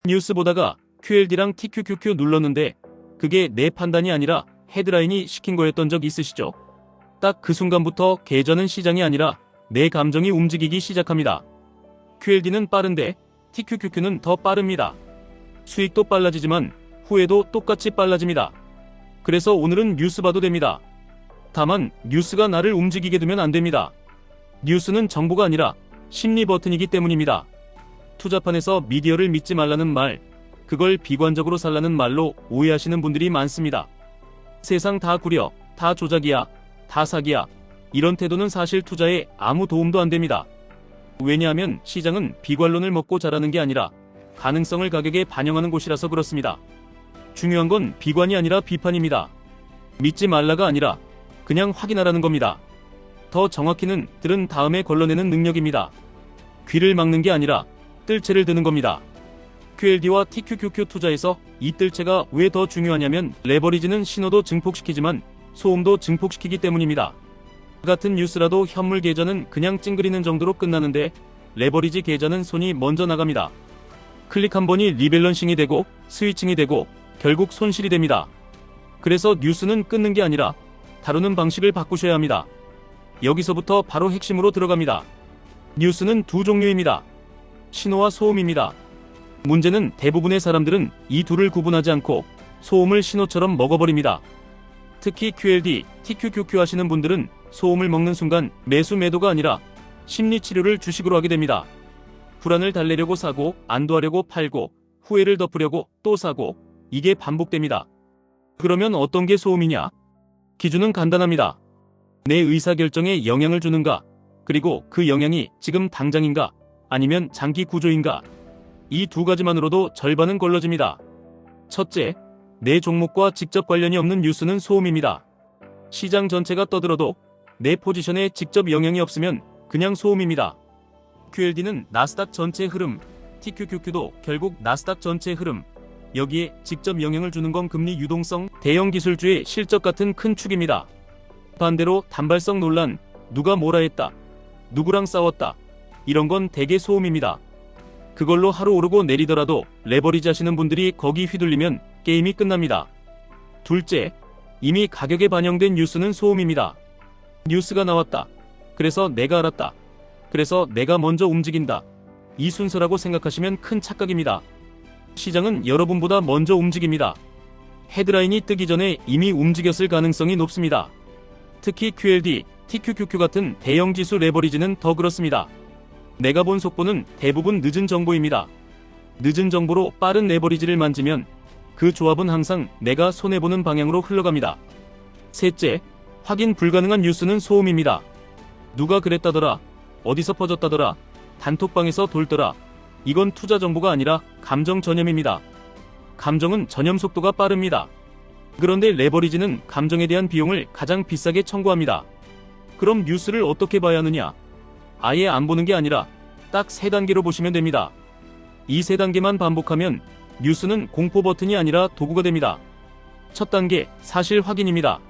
뉴스 보다가 QLD랑 TQQQ 눌렀는데 그게 내 판단이 아니라 헤드라인이 시킨 거였던 적 있으시죠? 딱 그 순간부터 계좌는 시장이 아니라 내 감정이 움직이기 시작합니다. QLD는 빠른데 TQQQ는 더 빠릅니다. 수익도 빨라지지만 후회도 똑같이 빨라집니다. 그래서 오늘은 뉴스 봐도 됩니다. 다만 뉴스가 나를 움직이게 두면 안 됩니다. 뉴스는 정보가 아니라 심리 버튼이기 때문입니다. 투자판에서 미디어를 믿지 말라는 말, 그걸 비관적으로 살라는 말로 오해하시는 분들이 많습니다. 세상 다 구려, 다 조작이야, 다 사기야, 이런 태도는 사실 투자에 아무 도움도 안 됩니다. 왜냐하면 시장은 비관론을 먹고 자라는 게 아니라 가능성을 가격에 반영하는 곳이라서 그렇습니다. 중요한 건 비관이 아니라 비판입니다. 믿지 말라가 아니라 그냥 확인하라는 겁니다. 더 정확히는 들은 다음에 걸러내는 능력입니다. 귀를 막는 게 아니라 뜰채를 드는 겁니다. QLD와 TQQQ 투자에서 이 뜰채가 왜 더 중요하냐면 레버리지는 신호도 증폭시키지만 소음도 증폭시키기 때문입니다. 같은 뉴스라도 현물 계좌는 그냥 찡그리는 정도로 끝나는데 레버리지 계좌는 손이 먼저 나갑니다. 클릭 한 번이 리밸런싱이 되고 스위칭이 되고 결국 손실이 됩니다. 그래서 뉴스는 끊는 게 아니라 다루는 방식을 바꾸셔야 합니다. 여기서부터 바로 핵심으로 들어갑니다. 뉴스는 두 종류입니다. 신호와 소음입니다. 문제는 대부분의 사람들은 이 둘을 구분하지 않고 소음을 신호처럼 먹어버립니다. 특히 QLD, TQQQ 하시는 분들은 소음을 먹는 순간 매수 매도가 아니라 심리치료를 주식으로 하게 됩니다. 불안을 달래려고 사고, 안도하려고 팔고, 후회를 덮으려고 또 사고, 이게 반복됩니다. 그러면 어떤 게 소음이냐? 기준은 간단합니다. 내 의사결정에 영향을 주는가? 그리고 그 영향이 지금 당장인가? 아니면 장기 구조인가? 이 두 가지만으로도 절반은 걸러집니다. 첫째, 내 종목과 직접 관련이 없는 뉴스는 소음입니다. 시장 전체가 떠들어도 내 포지션에 직접 영향이 없으면 그냥 소음입니다. QLD는 나스닥 전체 흐름, TQQQ도 결국 나스닥 전체 흐름, 여기에 직접 영향을 주는 건 금리 유동성, 대형 기술주의 실적 같은 큰 축입니다. 반대로 단발성 논란, 누가 뭐라 했다, 누구랑 싸웠다, 이런 건 대개 소음입니다. 그걸로 하루 오르고 내리더라도 레버리지 하시는 분들이 거기 휘둘리면 게임이 끝납니다. 둘째, 이미 가격에 반영된 뉴스는 소음입니다. 뉴스가 나왔다. 그래서 내가 알았다. 그래서 내가 먼저 움직인다. 이 순서라고 생각하시면 큰 착각입니다. 시장은 여러분보다 먼저 움직입니다. 헤드라인이 뜨기 전에 이미 움직였을 가능성이 높습니다. 특히 QLD, TQQQ 같은 대형 지수 레버리지는 더 그렇습니다. 내가 본 속보는 대부분 늦은 정보입니다. 늦은 정보로 빠른 레버리지를 만지면 그 조합은 항상 내가 손해보는 방향으로 흘러갑니다. 셋째, 확인 불가능한 뉴스는 소음입니다. 누가 그랬다더라, 어디서 퍼졌다더라, 단톡방에서 돌더라, 이건 투자 정보가 아니라 감정 전염입니다. 감정은 전염 속도가 빠릅니다. 그런데 레버리지는 감정에 대한 비용을 가장 비싸게 청구합니다. 그럼 뉴스를 어떻게 봐야 하느냐? 아예 안 보는 게 아니라 딱 3단계로 보시면 됩니다. 이 3단계만 반복하면 뉴스는 공포 버튼이 아니라 도구가 됩니다. 첫 단계, 사실 확인입니다.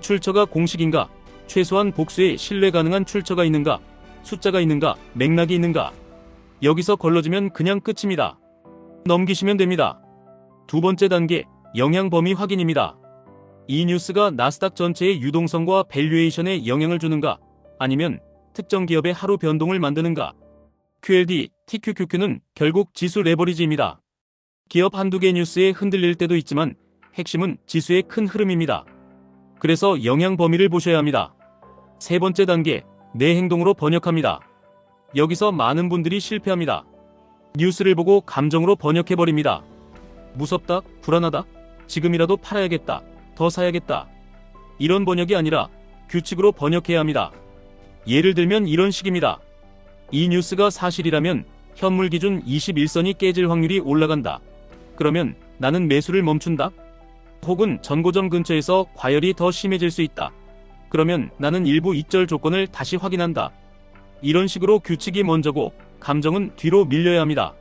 출처가 공식인가? 최소한 복수에 신뢰 가능한 출처가 있는가? 숫자가 있는가? 맥락이 있는가? 여기서 걸러지면 그냥 끝입니다. 넘기시면 됩니다. 두 번째 단계, 영향 범위 확인입니다. 이 뉴스가 나스닥 전체의 유동성과 밸류에이션에 영향을 주는가? 아니면 특정 기업의 하루 변동을 만드는가? QLD, TQQQ는 결국 지수 레버리지입니다. 기업 한두 개 뉴스에 흔들릴 때도 있지만 핵심은 지수의 큰 흐름입니다. 그래서 영향 범위를 보셔야 합니다. 세 번째 단계, 내 행동으로 번역합니다. 여기서 많은 분들이 실패합니다. 뉴스를 보고 감정으로 번역해버립니다. 무섭다, 불안하다, 지금이라도 팔아야겠다, 더 사야겠다. 이런 번역이 아니라 규칙으로 번역해야 합니다. 예를 들면 이런 식입니다. 이 뉴스가 사실이라면 현물 기준 21선이 깨질 확률이 올라간다. 그러면 나는 매수를 멈춘다. 혹은 전고점 근처에서 과열이 더 심해질 수 있다. 그러면 나는 일부 익절 조건을 다시 확인한다. 이런 식으로 규칙이 먼저고 감정은 뒤로 밀려야 합니다.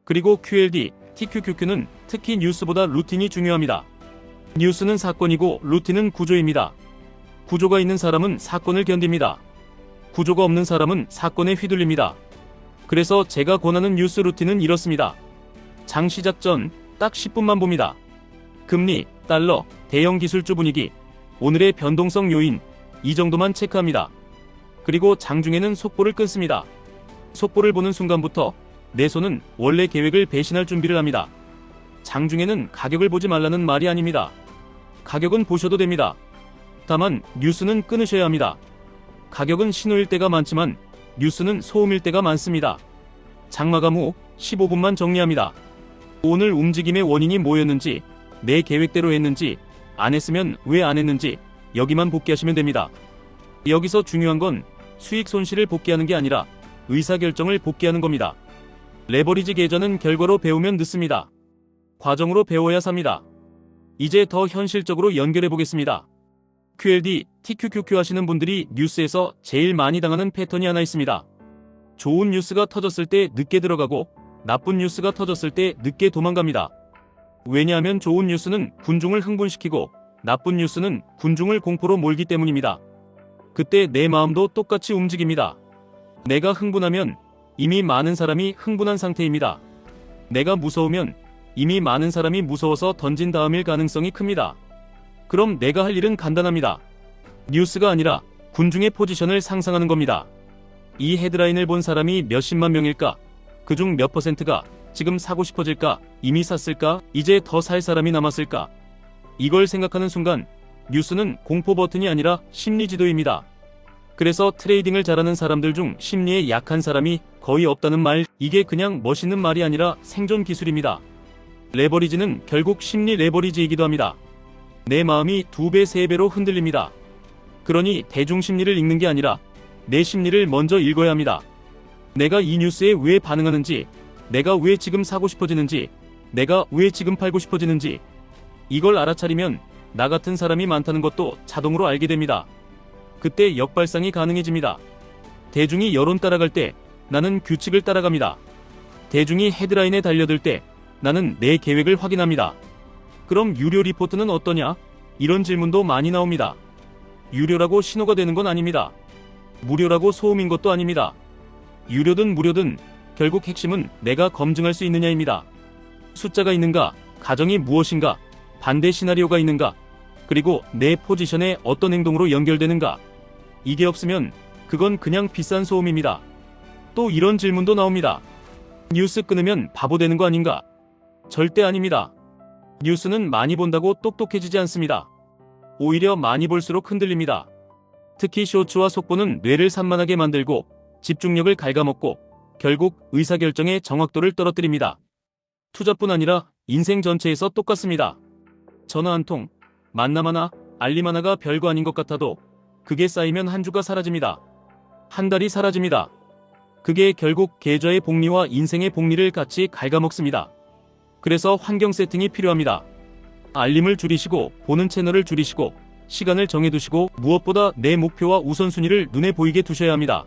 그리고 QLD, TQQQ는 특히 뉴스보다 루틴이 중요합니다. 뉴스는 사건이고 루틴은 구조입니다. 구조가 있는 사람은 사건을 견딥니다. 구조가 없는 사람은 사건에 휘둘립니다. 그래서 제가 권하는 뉴스 루틴은 이렇습니다. 장 시작 전 딱 10분만 봅니다. 금리, 달러, 대형 기술주 분위기, 오늘의 변동성 요인, 이 정도만 체크합니다. 그리고 장중에는 속보를 끊습니다. 속보를 보는 순간부터 내 손은 원래 계획을 배신할 준비를 합니다. 장중에는 가격을 보지 말라는 말이 아닙니다. 가격은 보셔도 됩니다. 다만 뉴스는 끊으셔야 합니다. 가격은 신호일 때가 많지만 뉴스는 소음일 때가 많습니다. 장마감 후 15분만 정리합니다. 오늘 움직임의 원인이 뭐였는지, 내 계획대로 했는지, 안 했으면 왜 안 했는지 여기만 복귀하시면 됩니다. 여기서 중요한 건 수익 손실을 복귀하는 게 아니라 의사결정을 복귀하는 겁니다. 레버리지 계좌는 결과로 배우면 늦습니다. 과정으로 배워야 삽니다. 이제 더 현실적으로 연결해 보겠습니다. QLD, TQQQ 하시는 분들이 뉴스에서 제일 많이 당하는 패턴이 하나 있습니다. 좋은 뉴스가 터졌을 때 늦게 들어가고 나쁜 뉴스가 터졌을 때 늦게 도망갑니다. 왜냐하면 좋은 뉴스는 군중을 흥분시키고 나쁜 뉴스는 군중을 공포로 몰기 때문입니다. 그때 내 마음도 똑같이 움직입니다. 내가 흥분하면 이미 많은 사람이 흥분한 상태입니다. 내가 무서우면 이미 많은 사람이 무서워서 던진 다음일 가능성이 큽니다. 그럼 내가 할 일은 간단합니다. 뉴스가 아니라 군중의 포지션을 상상하는 겁니다. 이 헤드라인을 본 사람이 몇십만 명일까? 그중 몇 퍼센트가 지금 사고 싶어질까? 이미 샀을까? 이제 더 살 사람이 남았을까? 이걸 생각하는 순간 뉴스는 공포 버튼이 아니라 심리 지도입니다. 그래서 트레이딩을 잘하는 사람들 중 심리에 약한 사람이 거의 없다는 말, 이게 그냥 멋있는 말이 아니라 생존 기술입니다. 레버리지는 결국 심리 레버리지이기도 합니다. 내 마음이 2배, 3배로 흔들립니다. 그러니 대중 심리를 읽는 게 아니라 내 심리를 먼저 읽어야 합니다. 내가 이 뉴스에 왜 반응하는지, 내가 왜 지금 사고 싶어지는지, 내가 왜 지금 팔고 싶어지는지, 이걸 알아차리면 나 같은 사람이 많다는 것도 자동으로 알게 됩니다. 그때 역발상이 가능해집니다. 대중이 여론 따라갈 때 나는 규칙을 따라갑니다. 대중이 헤드라인에 달려들 때 나는 내 계획을 확인합니다. 그럼 유료 리포트는 어떠냐? 이런 질문도 많이 나옵니다. 유료라고 신호가 되는 건 아닙니다. 무료라고 소음인 것도 아닙니다. 유료든 무료든 결국 핵심은 내가 검증할 수 있느냐입니다. 숫자가 있는가, 가정이 무엇인가, 반대 시나리오가 있는가, 그리고 내 포지션에 어떤 행동으로 연결되는가. 이게 없으면 그건 그냥 비싼 소음입니다. 또 이런 질문도 나옵니다. 뉴스 끊으면 바보 되는 거 아닌가? 절대 아닙니다. 뉴스는 많이 본다고 똑똑해지지 않습니다. 오히려 많이 볼수록 흔들립니다. 특히 쇼츠와 속보는 뇌를 산만하게 만들고 집중력을 갉아먹고 결국 의사결정의 정확도를 떨어뜨립니다. 투자뿐 아니라 인생 전체에서 똑같습니다. 전화 한 통, 만남 하나, 알림 하나가 별거 아닌 것 같아도 그게 쌓이면 한 주가 사라집니다. 한 달이 사라집니다. 그게 결국 계좌의 복리와 인생의 복리를 같이 갉아먹습니다. 그래서 환경 세팅이 필요합니다. 알림을 줄이시고 보는 채널을 줄이시고 시간을 정해두시고 무엇보다 내 목표와 우선순위를 눈에 보이게 두셔야 합니다.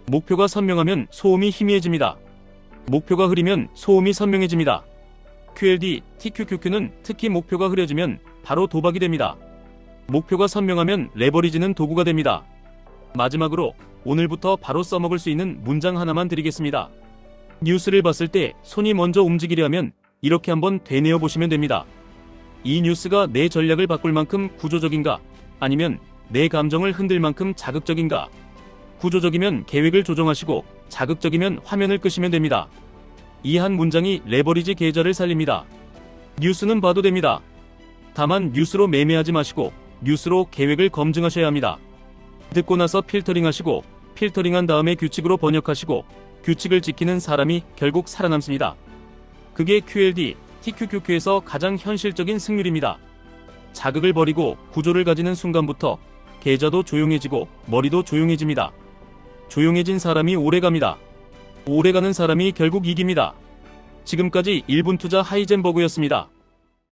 목표가 선명하면 소음이 희미해집니다. 목표가 흐리면 소음이 선명해집니다. QLD, TQQQ는 특히 목표가 흐려지면 바로 도박이 됩니다. 목표가 선명하면 레버리지는 도구가 됩니다. 마지막으로 오늘부터 바로 써먹을 수 있는 문장 하나만 드리겠습니다. 뉴스를 봤을 때 손이 먼저 움직이려면 이렇게 한번 되뇌어 보시면 됩니다. 이 뉴스가 내 전략을 바꿀 만큼 구조적인가? 아니면 내 감정을 흔들 만큼 자극적인가? 구조적이면 계획을 조정하시고 자극적이면 화면을 끄시면 됩니다. 이 한 문장이 레버리지 계좌를 살립니다. 뉴스는 봐도 됩니다. 다만 뉴스로 매매하지 마시고 뉴스로 계획을 검증하셔야 합니다. 듣고 나서 필터링하시고 필터링한 다음에 규칙으로 번역하시고 규칙을 지키는 사람이 결국 살아남습니다. 그게 QLD, TQQQ에서 가장 현실적인 승률입니다. 자극을 버리고 구조를 가지는 순간부터 계좌도 조용해지고 머리도 조용해집니다. 조용해진 사람이 오래갑니다. 오래가는 사람이 결국 이깁니다. 지금까지 1분 투자 하이젠버그였습니다.